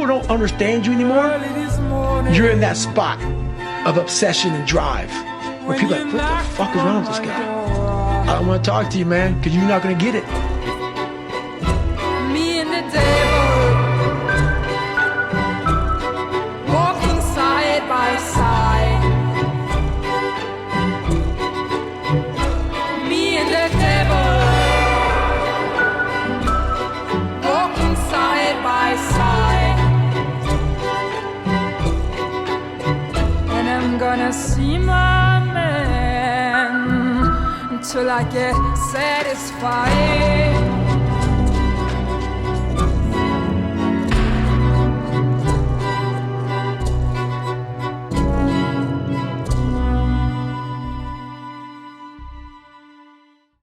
people don't understand you anymore, you're in that spot of obsession and drive where people are like, what the fuck is wrong with this guy? I don't want to talk to you, man, because you're not going to get it. Me and the devil walking side by side. Me and the devil walking side by side. And I'm gonna see my man till I get satisfied.